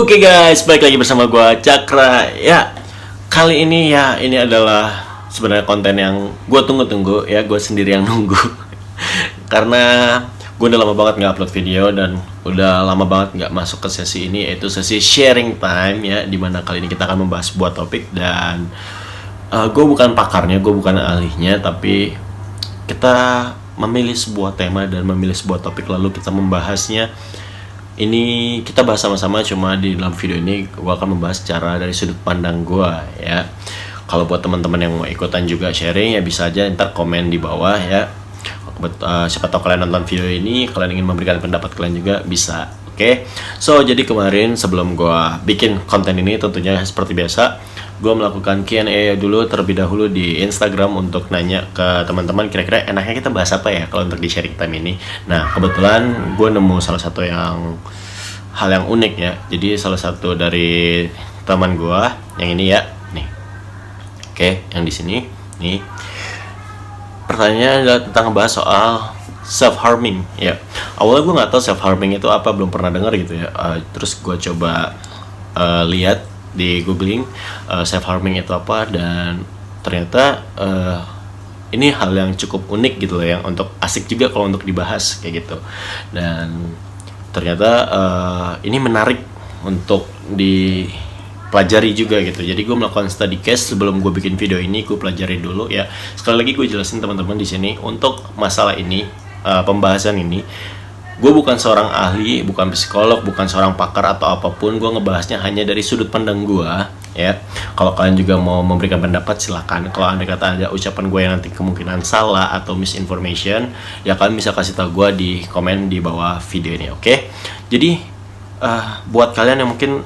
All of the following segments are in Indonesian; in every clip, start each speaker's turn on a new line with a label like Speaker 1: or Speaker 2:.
Speaker 1: Oke guys, balik lagi bersama gua Cakra. Ya, kali ini ya ini adalah sebenarnya konten yang gua tunggu-tunggu ya, gua sendiri yang nunggu. Karena gua udah lama banget nggak upload video dan udah lama banget nggak masuk ke sesi ini, yaitu sesi sharing time ya, dimana kali ini kita akan membahas sebuah topik dan gue bukan pakarnya, gue bukan ahlinya, tapi kita memilih sebuah tema dan memilih sebuah topik lalu kita membahasnya. Ini kita bahas sama-sama, cuma di dalam video ini gue akan membahas secara dari sudut pandang gue ya. Kalau buat teman-teman yang mau ikutan juga sharing ya bisa aja ntar komen di bawah ya. Siapa tahu kalian nonton video ini, kalian ingin memberikan pendapat kalian juga bisa. Oke. So jadi kemarin sebelum gue bikin konten ini tentunya seperti biasa gue melakukan Q&A dulu terlebih dahulu di Instagram untuk nanya ke teman-teman kira-kira enaknya kita bahas apa ya kalau untuk di sharing time ini. Nah kebetulan gue nemu salah satu hal yang unik ya. Jadi salah satu dari teman gue yang ini ya, nih. Oke, yang di sini nih. Pertanyaannya adalah tentang ngebahas soal self harming ya. Awalnya gue nggak tahu self harming itu apa, belum pernah dengar gitu ya. Terus gue coba lihat di googling self harming itu apa, dan ternyata ini hal yang cukup unik gitu loh, yang untuk asik juga kalau untuk dibahas kayak gitu. Dan ternyata ini menarik untuk dipelajari juga gitu. Jadi gue melakukan study case sebelum gue bikin video ini, gue pelajari dulu ya. Sekali lagi gue jelasin teman-teman di sini untuk masalah ini, pembahasan ini. Gue bukan seorang ahli, bukan psikolog, bukan seorang pakar atau apapun. Gue ngebahasnya hanya dari sudut pandang gue ya. Kalau kalian juga mau memberikan pendapat silakan. Kalau anda kata ada ucapan gue yang nanti kemungkinan salah atau misinformation, ya kalian bisa kasih tahu gue di komen di bawah video ini, oke? Jadi buat kalian yang mungkin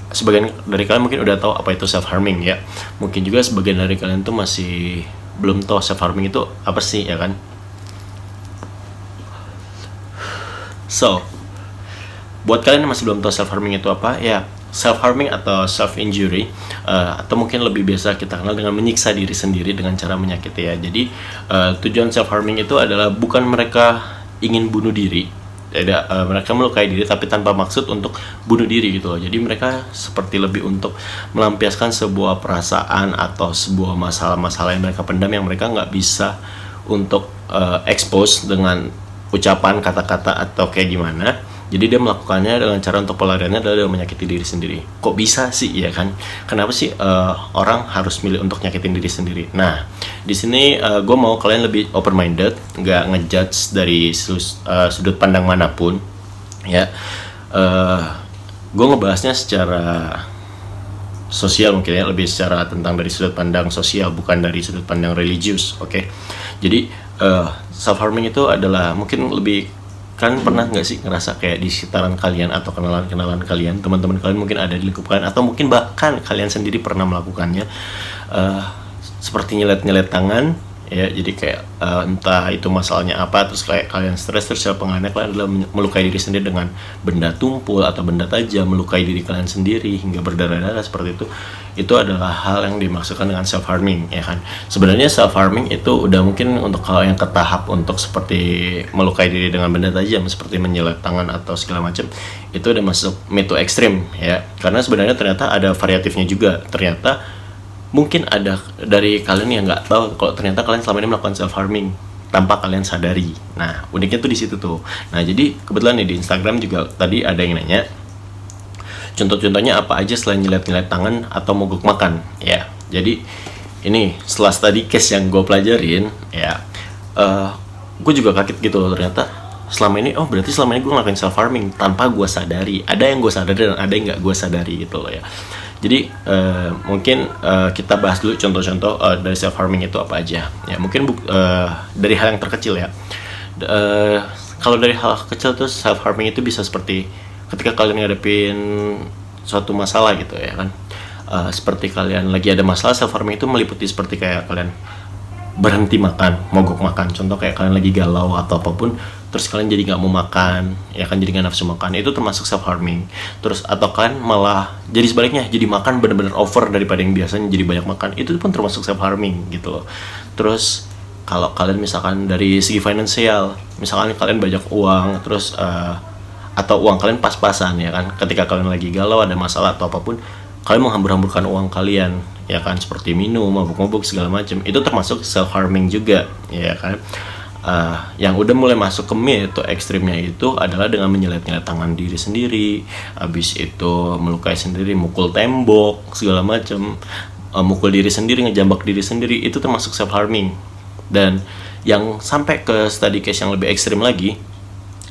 Speaker 1: sebagian dari kalian mungkin udah tahu apa itu self harming ya. Mungkin juga sebagian dari kalian tuh masih belum tahu self harming itu apa sih ya kan. So, buat kalian yang masih belum tahu self harming itu apa, ya self harming atau self injury atau mungkin lebih biasa kita kenal dengan menyiksa diri sendiri dengan cara menyakiti ya. Jadi tujuan self harming itu adalah bukan mereka ingin bunuh diri, mereka melukai diri tapi tanpa maksud untuk bunuh diri gitu loh. Jadi mereka seperti lebih untuk melampiaskan sebuah perasaan atau sebuah masalah-masalah yang mereka pendam, yang mereka nggak bisa untuk expose dengan ucapan, kata-kata atau kayak gimana. Jadi dia melakukannya dengan cara untuk pelariannya adalah dengan menyakiti diri sendiri. Kok bisa sih ya kan? Kenapa sih orang harus milih untuk nyakitin diri sendiri? Nah, di sini gue mau kalian lebih open minded, nggak ngejudge dari sudut pandang manapun ya. Gue ngebahasnya secara sosial mungkin ya, lebih secara tentang dari sudut pandang sosial, bukan dari sudut pandang religius, oke? Jadi self harming itu adalah mungkin lebih, kan pernah nggak sih ngerasa kayak di sekitaran kalian atau kenalan kalian, teman-teman kalian mungkin ada di lingkup kalian, atau mungkin bahkan kalian sendiri pernah melakukannya, seperti nyelet tangan ya. Jadi kayak entah itu masalahnya apa, terus kayak kalian stres, terus pengennya kalian adalah melukai diri sendiri dengan benda tumpul atau benda tajam, melukai diri kalian sendiri hingga berdarah-darah seperti itu. Itu adalah hal yang dimaksudkan dengan self harming ya kan. Sebenarnya self harming itu udah mungkin untuk hal yang ke tahap untuk seperti melukai diri dengan benda tajam, seperti menyelet tangan atau segala macam, itu udah masuk mid to extreme ya. Karena sebenarnya ternyata ada variatifnya juga. Ternyata mungkin ada dari kalian yang nggak tahu kalau ternyata kalian selama ini melakukan self harming tanpa kalian sadari. Nah, uniknya tuh di situ tuh. Nah, jadi kebetulan nih di Instagram juga tadi ada yang nanya contoh-contohnya apa aja selain nyelet tangan atau mogok makan ya. Jadi ini setelah study case yang gue pelajarin ya, gue juga kaget gitu loh. Ternyata selama ini, berarti selama ini gue ngelakuin self harming tanpa gue sadari. Ada yang gue sadari dan ada yang nggak gue sadari gitu loh ya. Jadi mungkin kita bahas dulu contoh-contoh dari self harming itu apa aja ya. Mungkin dari hal yang terkecil ya. Kalau dari hal kecil tuh self harming itu bisa seperti ketika kalian ngadepin suatu masalah gitu ya kan. Seperti kalian lagi ada masalah, self harming itu meliputi seperti kayak kalian berhenti makan, mogok makan. Contoh kayak kalian lagi galau atau apapun, terus kalian jadi nggak mau makan, ya kan, jadi nggak nafsu makan, itu termasuk self harming. Terus atau kalian malah jadi sebaliknya, jadi makan benar-benar over daripada yang biasanya jadi banyak makan, itu pun termasuk self harming gitu loh. Terus kalau kalian misalkan dari segi finansial, misalkan kalian banyak uang, terus atau uang kalian pas-pasan ya kan. Ketika kalian lagi galau, ada masalah atau apapun, kalian menghambur-hamburkan uang kalian ya kan, seperti minum, mabuk-mabuk segala macam. Itu termasuk self harming juga ya kan. Yang udah mulai masuk ke itu ekstrimnya itu adalah dengan menyelet-nyelet tangan diri sendiri, habis itu melukai sendiri, mukul tembok segala macam, mukul diri sendiri, ngejambak diri sendiri, itu termasuk self harming. Dan yang sampai ke study case yang lebih ekstrim lagi,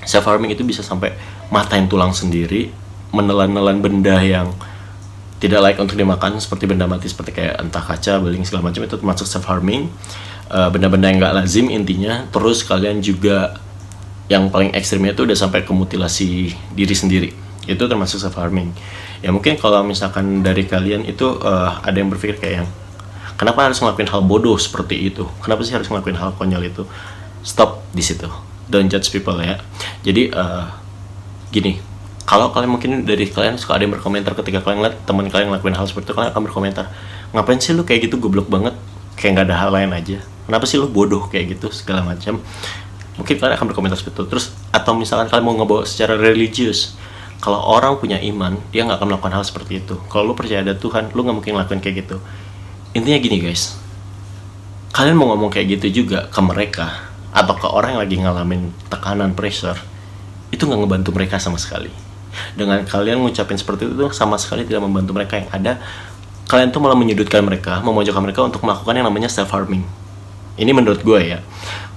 Speaker 1: self harming itu bisa sampai matain tulang sendiri, menelan-nelan benda yang tidak layak untuk dimakan, seperti benda mati, seperti kayak entah kaca, beling segala macam, itu termasuk self harming. Benda-benda yang nggak lazim intinya. Terus kalian juga yang paling ekstrimnya itu udah sampai ke mutilasi diri sendiri, itu termasuk self harming. Ya mungkin kalau misalkan dari kalian itu ada yang berpikir kayak yang, kenapa harus ngelakuin hal bodoh seperti itu, kenapa sih harus ngelakuin hal konyol itu? Stop di situ, don't judge people ya. Jadi gini, kalau kalian mungkin dari kalian suka ada yang berkomentar ketika kalian lihat teman kalian ngelakuin hal seperti itu, kalian akan berkomentar, ngapain sih lu kayak gitu, goblok banget, kayak nggak ada hal lain aja, kenapa sih lu bodoh kayak gitu segala macam. Mungkin kalian akan berkomentar seperti itu. Terus atau misalkan kalian mau ngebawa secara religius, kalau orang punya iman, dia nggak akan melakukan hal seperti itu. Kalau lu percaya ada Tuhan, lu nggak mungkin ngelakuin kayak gitu. Intinya gini guys, kalian mau ngomong kayak gitu juga ke mereka atau ke orang yang lagi ngalamin tekanan, pressure, itu nggak ngebantu mereka sama sekali. Dengan kalian ngucapin seperti itu sama sekali tidak membantu mereka. Yang ada, kalian tuh malah menyudutkan mereka, memojokkan mereka untuk melakukan yang namanya self harming. Ini menurut gue ya.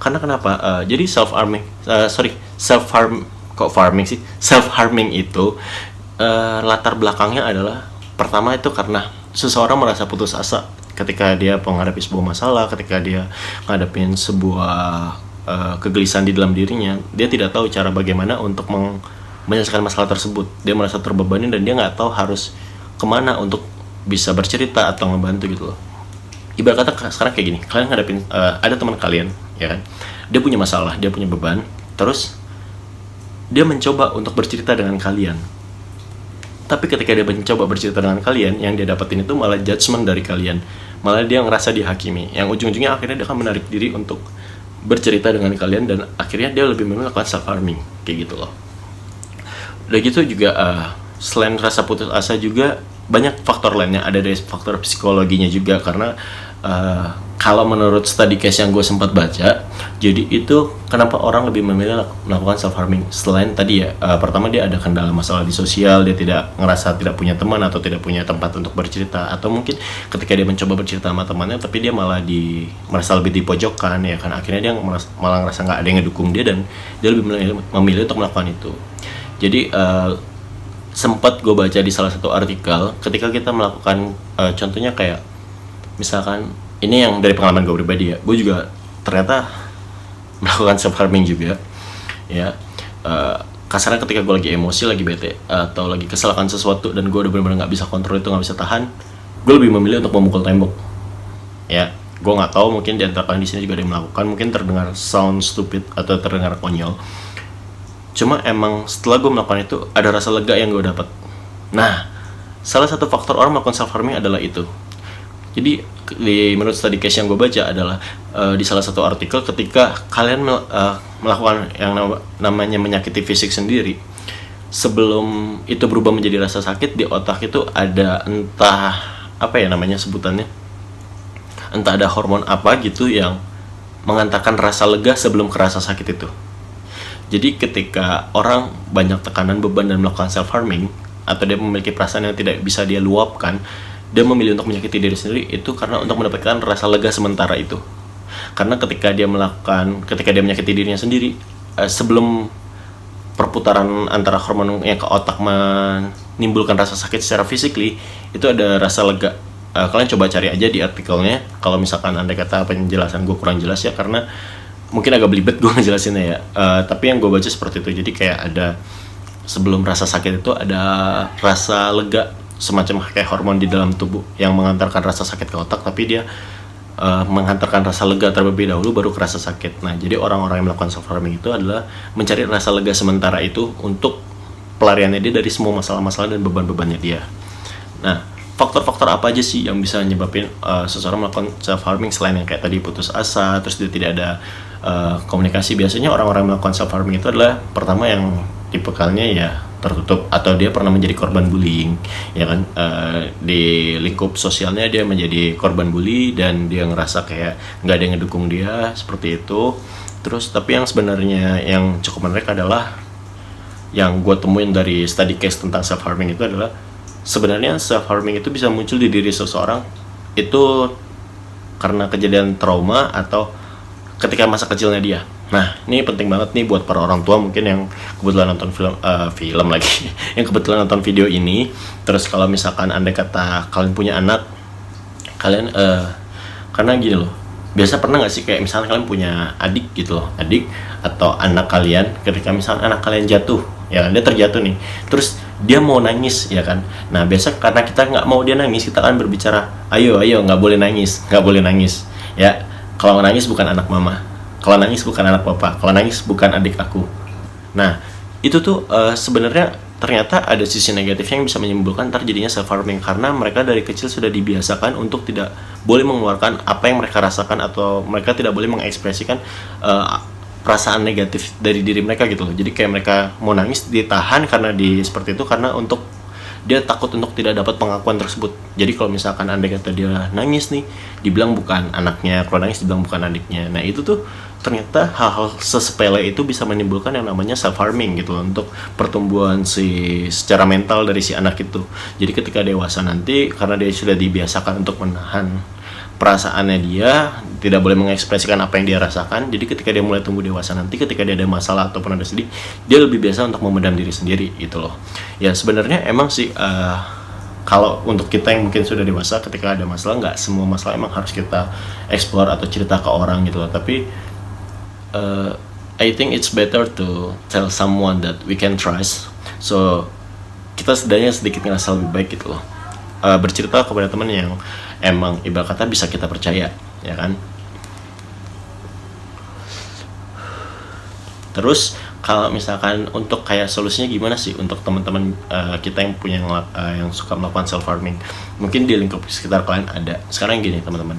Speaker 1: Karena kenapa? Jadi self harming itu latar belakangnya adalah, pertama itu karena seseorang merasa putus asa ketika dia menghadapi sebuah masalah, ketika dia menghadapi sebuah kegelisahan di dalam dirinya. Dia tidak tahu cara bagaimana untuk menyelesaikan masalah tersebut. Dia merasa terbebani dan dia nggak tahu harus kemana untuk bisa bercerita atau ngebantu gitu loh. Ibarat kata sekarang kayak gini, kalian ngadepin ada teman kalian ya kan, dia punya masalah, dia punya beban, terus dia mencoba untuk bercerita dengan kalian. Tapi ketika dia mencoba bercerita dengan kalian, yang dia dapetin itu malah judgement dari kalian, malah dia ngerasa dihakimi, yang ujung-ujungnya akhirnya dia akan menarik diri untuk bercerita dengan kalian, dan akhirnya dia lebih memilih melakukan self harming kayak gitu loh. Udah gitu juga selain rasa putus asa juga banyak faktor lainnya, ada dari faktor psikologinya juga. Karena kalau menurut study case yang gue sempat baca, jadi itu kenapa orang lebih memilih melakukan self harming, selain tadi ya, pertama dia ada kendala masalah di sosial, dia tidak ngerasa tidak punya teman atau tidak punya tempat untuk bercerita, atau mungkin ketika dia mencoba bercerita sama temannya tapi dia malah merasa lebih dipojokkan ya kan, akhirnya dia malah ngerasa nggak ada yang ngedukung dia, dan dia lebih memilih untuk melakukan itu. Jadi sempat gue baca di salah satu artikel, ketika kita melakukan contohnya kayak misalkan, ini yang dari pengalaman gue pribadi ya, gue juga ternyata melakukan self harming juga ya. Kasarnya ketika gue lagi emosi, lagi bete, atau lagi kesel akan sesuatu dan gue udah benar-benar nggak bisa kontrol itu, nggak bisa tahan, gue lebih memilih untuk memukul tembok ya. Gue nggak tahu, mungkin di antara kalian di sini juga ada yang melakukan, mungkin terdengar sound stupid atau terdengar konyol, cuma emang setelah gue melakukan itu ada rasa lega yang gue dapat. Nah, salah satu faktor orang melakukan self harming adalah itu. Jadi menurut study case yang gue baca adalah di salah satu artikel, ketika kalian melakukan yang namanya menyakiti fisik sendiri, sebelum itu berubah menjadi rasa sakit, di otak itu ada entah apa ya namanya sebutannya, entah ada hormon apa gitu yang mengantarkan rasa lega sebelum ke rasa sakit itu. Jadi ketika orang banyak tekanan, beban, dan melakukan self harming, atau dia memiliki perasaan yang tidak bisa dia luapkan, dia memilih untuk menyakiti diri sendiri, itu karena untuk mendapatkan rasa lega sementara itu. Karena ketika dia menyakiti dirinya sendiri, sebelum perputaran antara hormon yang ke otak menimbulkan rasa sakit secara physically, itu ada rasa lega. Kalian coba cari aja di artikelnya, kalau misalkan andai kata penjelasan gue kurang jelas ya, karena mungkin agak belibet gue ngejelasinnya ya, tapi yang gue baca seperti itu. Jadi kayak ada, sebelum rasa sakit itu ada rasa lega, semacam kayak hormon di dalam tubuh yang mengantarkan rasa sakit ke otak, tapi dia menghantarkan rasa lega terlebih dahulu baru ke rasa sakit. Nah, jadi orang-orang yang melakukan self harming itu adalah mencari rasa lega sementara itu untuk pelariannya dia dari semua masalah-masalah dan beban-bebannya dia. Nah, faktor-faktor apa aja sih yang bisa nyebabin seseorang melakukan self harming selain yang kayak tadi putus asa, terus dia tidak ada komunikasi? Biasanya orang-orang yang melakukan self harming itu adalah, pertama yang tipikalnya ya tertutup, atau dia pernah menjadi korban bullying, ya kan. Di lingkup sosialnya dia menjadi korban bully dan dia ngerasa kayak nggak ada yang ngedukung dia seperti itu. Terus tapi yang sebenarnya yang cukup menarik adalah yang gue temuin dari study case tentang self harming itu adalah sebenarnya self harming itu bisa muncul di diri seseorang itu karena kejadian trauma atau ketika masa kecilnya dia. Nah, ini penting banget nih buat para orang tua mungkin yang kebetulan nonton film lagi, yang kebetulan nonton video ini. Terus kalau misalkan andai kata kalian punya anak, kalian karena gini loh, biasa pernah nggak sih kayak misalnya kalian punya adik gitu loh, adik atau anak kalian, ketika misalnya anak kalian jatuh, ya kan, dia terjatuh nih, terus dia mau nangis, ya kan. Nah, biasa karena kita nggak mau dia nangis, kita akan berbicara, ayo nggak boleh nangis, nggak boleh nangis, ya. Kalau nangis bukan anak mama, kalau nangis bukan anak papa, kalau nangis bukan adik aku. Nah, itu tuh sebenarnya ternyata ada sisi negatifnya yang bisa menimbulkan terjadinya self harming, karena mereka dari kecil sudah dibiasakan untuk tidak boleh mengeluarkan apa yang mereka rasakan, atau mereka tidak boleh mengekspresikan perasaan negatif dari diri mereka gitu loh. Jadi kayak mereka mau nangis ditahan karena seperti itu, karena untuk dia takut untuk tidak dapat pengakuan tersebut. Jadi kalau misalkan andai kata dia nangis nih, dibilang bukan anaknya, kalau nangis dibilang bukan adiknya. Nah, itu tuh ternyata hal-hal sesepele itu bisa menimbulkan yang namanya self harming gitu loh, untuk pertumbuhan secara mental dari si anak itu. Jadi ketika dewasa nanti, karena dia sudah dibiasakan untuk menahan perasaannya, dia tidak boleh mengekspresikan apa yang dia rasakan. Jadi ketika dia mulai tumbuh dewasa nanti, ketika dia ada masalah ataupun ada sedih, dia lebih biasa untuk memendam diri sendiri gitu loh. Ya sebenarnya emang sih kalau untuk kita yang mungkin sudah dewasa, ketika ada masalah, nggak semua masalah emang harus kita explore atau cerita ke orang gitu loh. Tapi I think it's better to tell someone that we can trust, so kita setidaknya sedikit ngerasa lebih baik gitu loh. Bercerita kepada teman yang emang ibarat kata bisa kita percaya, ya kan. Terus kalau misalkan untuk kayak solusinya gimana sih untuk teman-teman kita yang punya yang suka melakukan self harming, mungkin di lingkup sekitar kalian ada. Sekarang gini teman-teman,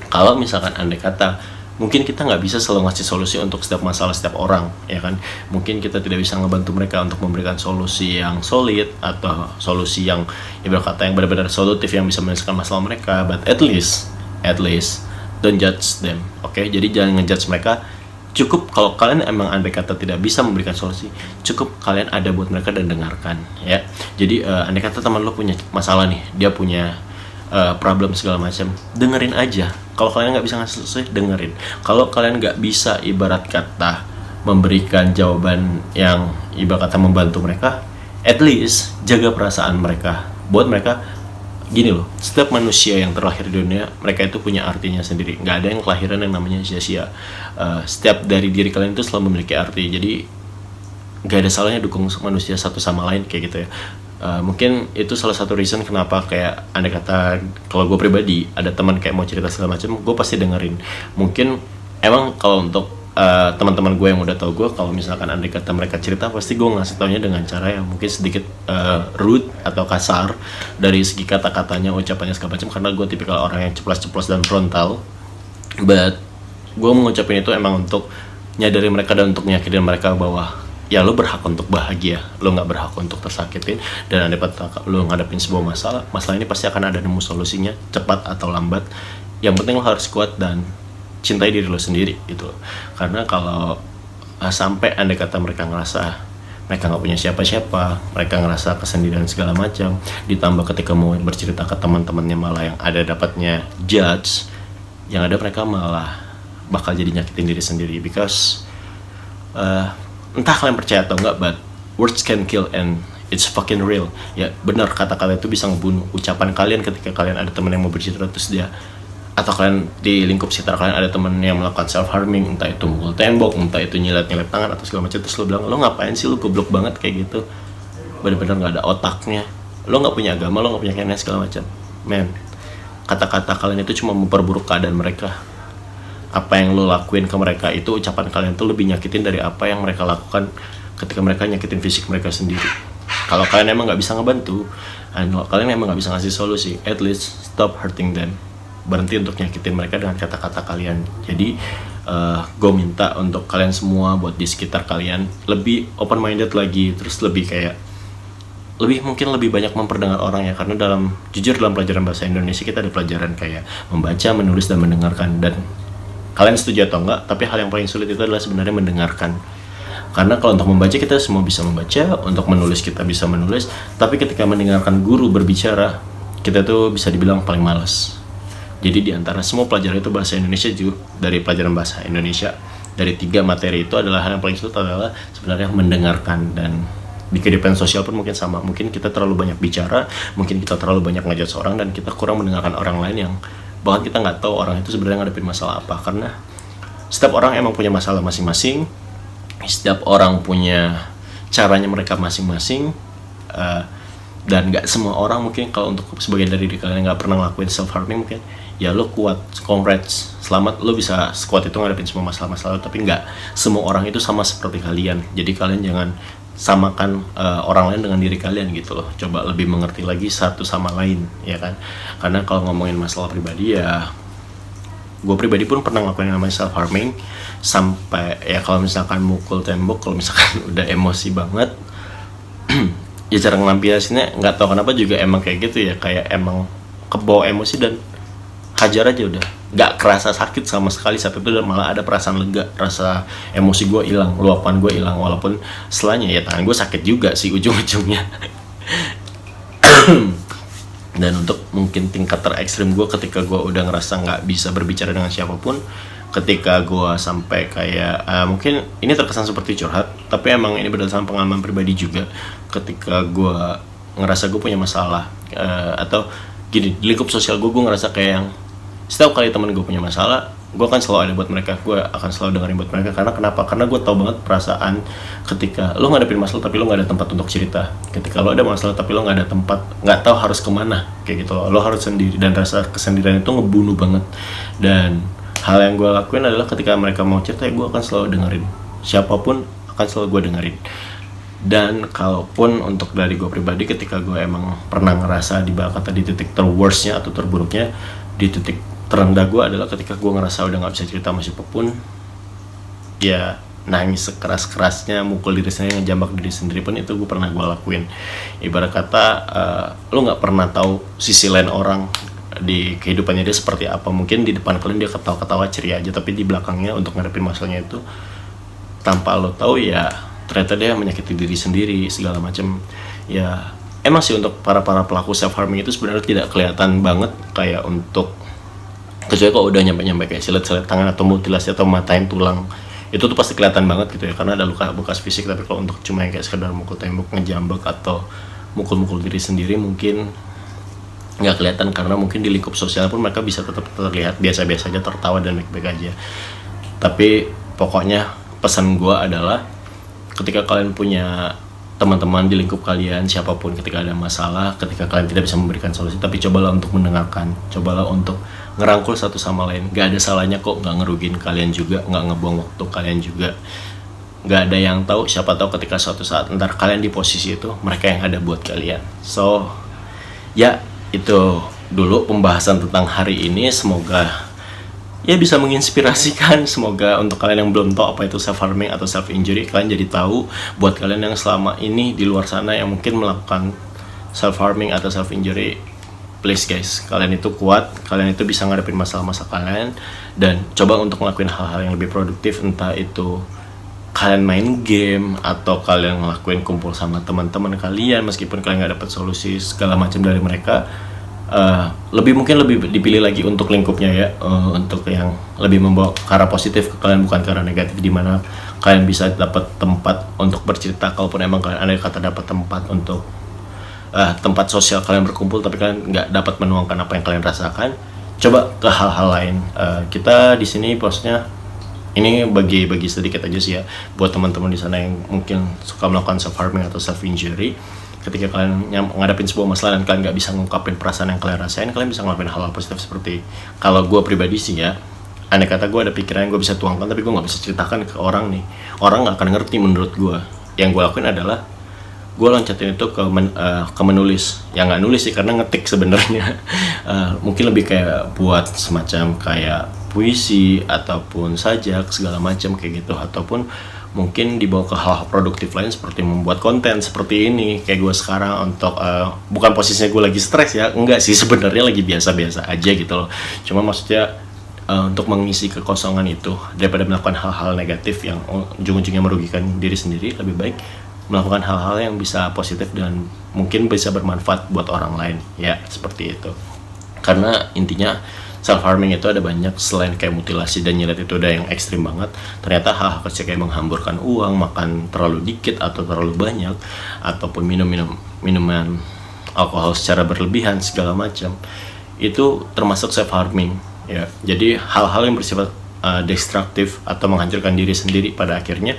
Speaker 1: kalau misalkan andai kata mungkin kita nggak bisa selalu ngasih solusi untuk setiap masalah setiap orang, ya kan. Mungkin kita tidak bisa ngebantu mereka untuk memberikan solusi yang solid atau solusi yang ibarat kata yang benar-benar solutif yang bisa menyelesaikan masalah mereka. But at least don't judge them, oke? Jadi jangan ngejudge mereka. Cukup kalau kalian emang andai kata tidak bisa memberikan solusi, cukup kalian ada buat mereka dan dengarkan, ya. Jadi andai kata teman lo punya masalah nih, dia punya problem segala macam, dengerin aja. Kalau kalian nggak bisa ngasih solusi, dengerin. Kalau kalian nggak bisa ibarat kata memberikan jawaban yang ibarat kata membantu mereka, at least jaga perasaan mereka. Buat mereka gini loh, setiap manusia yang terlahir di dunia, mereka itu punya artinya sendiri. Nggak ada yang kelahiran yang namanya sia-sia. Setiap dari diri kalian itu selalu memiliki arti. Jadi nggak ada salahnya dukung manusia satu sama lain kayak gitu ya. Mungkin itu salah satu reason kenapa kayak andai kata kalau gue pribadi ada teman kayak mau cerita segala macam, gue pasti dengerin. Mungkin emang kalau untuk teman-teman gue yang udah tau gue, kalau misalkan andai kata mereka cerita, pasti gue ngasih taunya dengan cara yang mungkin sedikit rude atau kasar dari segi kata-katanya, ucapannya segala macam, karena gue tipikal orang yang ceplas-ceplos dan frontal. But gue mengucapin itu emang untuk nyadari mereka dan untuk meyakinkan mereka bahwa ya lo berhak untuk bahagia, lo nggak berhak untuk tersakitin. Dan andai kata lo ngadepin sebuah masalah ini pasti akan ada nemu solusinya, cepat atau lambat. Yang penting lo harus kuat dan cintai diri lo sendiri gitu. Karena kalau sampai andai kata mereka ngerasa mereka nggak punya siapa-siapa, mereka ngerasa kesendirian segala macam, ditambah ketika mau bercerita ke teman-temannya malah yang ada dapatnya judge, yang ada mereka malah bakal jadi nyakitin diri sendiri. Because entah kalian percaya atau enggak, but words can kill and it's fucking real. Ya benar, kata-kata itu bisa ngebunuh. Ucapan kalian ketika kalian ada teman yang mau bercerita terus dia, atau kalian di lingkup sekitar kalian ada teman yang melakukan self harming, entah itu mukul tembok, entah itu nyilet-nyilet tangan atau segala macam, terus lo bilang, lo ngapain sih, lo goblok banget kayak gitu, benar-benar nggak ada otaknya, lo nggak punya agama, lo nggak punya kayaknya segala macam. Men, kata-kata kalian itu cuma memperburuk keadaan mereka. Apa yang lo lakuin ke mereka itu, ucapan kalian tuh lebih nyakitin dari apa yang mereka lakukan ketika mereka nyakitin fisik mereka sendiri. Kalau kalian emang nggak bisa ngebantu, kalian emang nggak bisa ngasih solusi, at least stop hurting them. Berhenti untuk nyakitin mereka dengan kata-kata kalian. Jadi gue minta untuk kalian semua buat di sekitar kalian lebih open minded lagi, terus lebih kayak mungkin lebih banyak memperdengar orang ya, karena jujur dalam pelajaran bahasa Indonesia kita ada pelajaran kayak membaca, menulis, dan mendengarkan. Dan kalian setuju atau enggak, tapi hal yang paling sulit itu adalah sebenarnya mendengarkan. Karena kalau untuk membaca kita semua bisa membaca, untuk menulis kita bisa menulis, tapi ketika mendengarkan guru berbicara, kita tuh bisa dibilang paling malas. Jadi di antara semua pelajaran itu bahasa Indonesia juga, dari pelajaran bahasa Indonesia, dari 3 materi itu adalah hal yang paling sulit adalah sebenarnya mendengarkan. Dan di kehidupan sosial pun mungkin sama, mungkin kita terlalu banyak bicara, mungkin kita terlalu banyak ngajak seorang, dan kita kurang mendengarkan orang lain yang bahkan kita nggak tahu orang itu sebenarnya ngadepin masalah apa. Karena setiap orang emang punya masalah masing-masing, setiap orang punya caranya mereka masing-masing, dan nggak semua orang mungkin, kalau untuk sebagian dari diri kalian yang nggak pernah ngelakuin self harming, mungkin ya lo kuat, congrats, selamat, lo bisa sekuat itu ngadepin semua masalah-masalah. Tapi nggak semua orang itu sama seperti kalian, jadi kalian jangan samakan orang lain dengan diri kalian gitu loh. Coba lebih mengerti lagi satu sama lain, ya kan. Karena kalau ngomongin masalah pribadi ya, gue pribadi pun pernah ngelakuin yang namanya self harming, sampai ya kalau misalkan mukul tembok, kalau misalkan udah emosi banget ya cara ngelampiasinnya nggak tahu kenapa juga emang kayak gitu ya, kayak emang kebawa emosi dan hajar aja udah, nggak kerasa sakit sama sekali saat itu, dan malah ada perasaan lega, rasa emosi gue hilang, luapan gue hilang, walaupun setelahnya ya tangan gue sakit juga sih ujung-ujungnya. Dan untuk mungkin tingkat terekstrim gue, ketika gue udah ngerasa nggak bisa berbicara dengan siapapun, ketika gue sampai kayak mungkin ini terkesan seperti curhat, tapi emang ini berdasarkan pengalaman pribadi juga. Ketika gue ngerasa gue punya masalah, atau gini, di lingkup sosial gue ngerasa kayak yang setiap kali temen gue punya masalah, gue akan selalu ada buat mereka, gue akan selalu dengerin buat mereka. Karena kenapa? Karena gue tau banget perasaan ketika lo ngadepin masalah tapi lo nggak ada tempat untuk cerita, ketika lo ada masalah tapi lo nggak ada tempat, nggak tahu harus kemana, kayak gitu lo harus sendiri, dan rasa kesendirian itu ngebunuh banget. Dan hal yang gue lakuin adalah ketika mereka mau cerita, gue akan selalu dengerin, siapapun akan selalu gue dengerin. Dan kalaupun untuk dari gue pribadi, ketika gue emang pernah ngerasa di bawah kata di titik terworstnya atau terburuknya, di titik terendah gue adalah ketika gue ngerasa udah nggak bisa cerita sama siapapun, ya nangis sekeras-kerasnya, mukul diri sendiri, ngejambak diri sendiri pun itu gue pernah gue lakuin. Ibarat kata lo nggak pernah tahu sisi lain orang di kehidupannya dia seperti apa. Mungkin di depan kalian dia ketawa-ketawa ceria aja, tapi di belakangnya untuk ngadepin masalahnya itu tanpa lo tahu ya ternyata dia menyakiti diri sendiri segala macam. Ya emang sih untuk para pelaku self harming itu sebenarnya tidak kelihatan banget, kayak untuk kecuali kalau udah nyampe kayak silet-silet tangan atau mutilasi atau matain tulang, itu tuh pasti kelihatan banget gitu ya, karena ada luka bekas fisik. Tapi kalau untuk cuma yang kayak sekedar mukul tembok, ngejambak, atau mukul diri sendiri, mungkin nggak kelihatan, karena mungkin di lingkup sosial pun mereka bisa tetap terlihat biasa-biasa aja, tertawa dan baik-baik aja. Tapi pokoknya pesan gue adalah ketika kalian punya teman-teman di lingkup kalian, siapapun, ketika ada masalah, ketika kalian tidak bisa memberikan solusi, tapi cobalah untuk mendengarkan, cobalah untuk ngerangkul satu sama lain. Gak ada salahnya kok, gak ngerugiin kalian juga, gak ngebuang waktu kalian juga. Gak ada yang tahu, siapa tahu ketika suatu saat ntar kalian di posisi itu, mereka yang ada buat kalian. So ya itu dulu pembahasan tentang hari ini, semoga ya bisa menginspirasikan. Semoga untuk kalian yang belum tahu apa itu self harming atau self injury, kalian jadi tahu. Buat kalian yang selama ini di luar sana yang mungkin melakukan self harming atau self injury, please guys, kalian itu kuat, kalian itu bisa ngadepin masalah-masalah kalian, dan coba untuk ngelakuin hal-hal yang lebih produktif. Entah itu kalian main game, atau kalian ngelakuin kumpul sama teman-teman kalian, meskipun kalian nggak dapat solusi segala macam dari mereka. Lebih dipilih lagi untuk lingkupnya ya, untuk yang lebih membawa ke arah positif ke kalian, bukan ke arah negatif, dimana kalian bisa dapat tempat untuk bercerita. Kalaupun emang kalian ada kata dapat tempat untuk tempat sosial kalian berkumpul, tapi kalian nggak dapat menuangkan apa yang kalian rasakan, coba ke hal-hal lain. Kita di sini posnya ini bagi sedikit aja sih ya, buat teman-teman di sana yang mungkin suka melakukan self harming atau self injury. Ketika kalian ngadapin sebuah masalah dan kalian nggak bisa ngungkapin perasaan yang kalian rasain, kalian bisa ngelakuin hal-hal positif seperti, kalau gue pribadi sih ya, andai kata gue ada pikiran yang gue bisa tuangkan tapi gue nggak bisa ceritakan ke orang nih, orang nggak akan ngerti menurut gue. Yang gue lakuin adalah gue loncatin itu ke menulis, yang nggak nulis sih karena ngetik sebenarnya. Mungkin lebih kayak buat semacam kayak puisi ataupun sajak segala macam kayak gitu, ataupun mungkin dibawa ke hal-hal produktif lain seperti membuat konten seperti ini kayak gue sekarang. Untuk bukan posisinya gue lagi stres ya, enggak sih, sebenarnya lagi biasa-biasa aja gitu loh. Cuma maksudnya untuk mengisi kekosongan itu, daripada melakukan hal-hal negatif yang ujung-ujungnya merugikan diri sendiri, lebih baik melakukan hal-hal yang bisa positif dan mungkin bisa bermanfaat buat orang lain, ya seperti itu. Karena intinya self harming itu ada banyak, selain kayak mutilasi dan nyilet itu udah yang ekstrim banget. Ternyata hal-hal kecil kayak menghamburkan uang, makan terlalu dikit atau terlalu banyak, ataupun minuman alkohol secara berlebihan segala macam, itu termasuk self harming ya. Jadi hal-hal yang bersifat destruktif atau menghancurkan diri sendiri pada akhirnya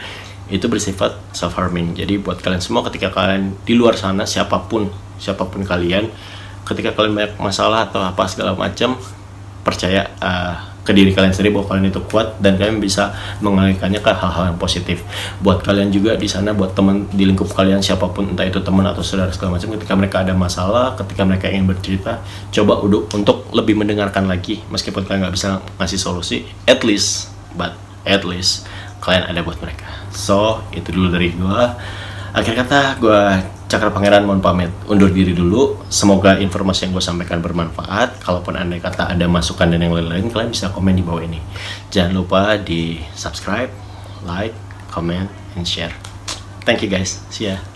Speaker 1: itu bersifat self harming. Jadi buat kalian semua, ketika kalian di luar sana, siapapun kalian, ketika kalian banyak masalah atau apa segala macam, percaya ke diri kalian sendiri bahwa kalian itu kuat dan kalian bisa mengalihkannya ke hal-hal yang positif. Buat kalian juga di sana, buat teman di lingkup kalian siapapun, entah itu teman atau saudara segala macam, ketika mereka ada masalah, ketika mereka ingin bercerita, coba untuk lebih mendengarkan lagi, meskipun kalian nggak bisa ngasih solusi, at least kalian ada buat mereka. So itu dulu dari gue. Akhir kata, gue Cakra Pangeran mohon pamit undur diri dulu. Semoga informasi yang gue sampaikan bermanfaat. Kalaupun andai kata ada masukan dan yang lain-lain, kalian bisa komen di bawah ini. Jangan lupa di subscribe, like, comment, and share. Thank you guys. See ya.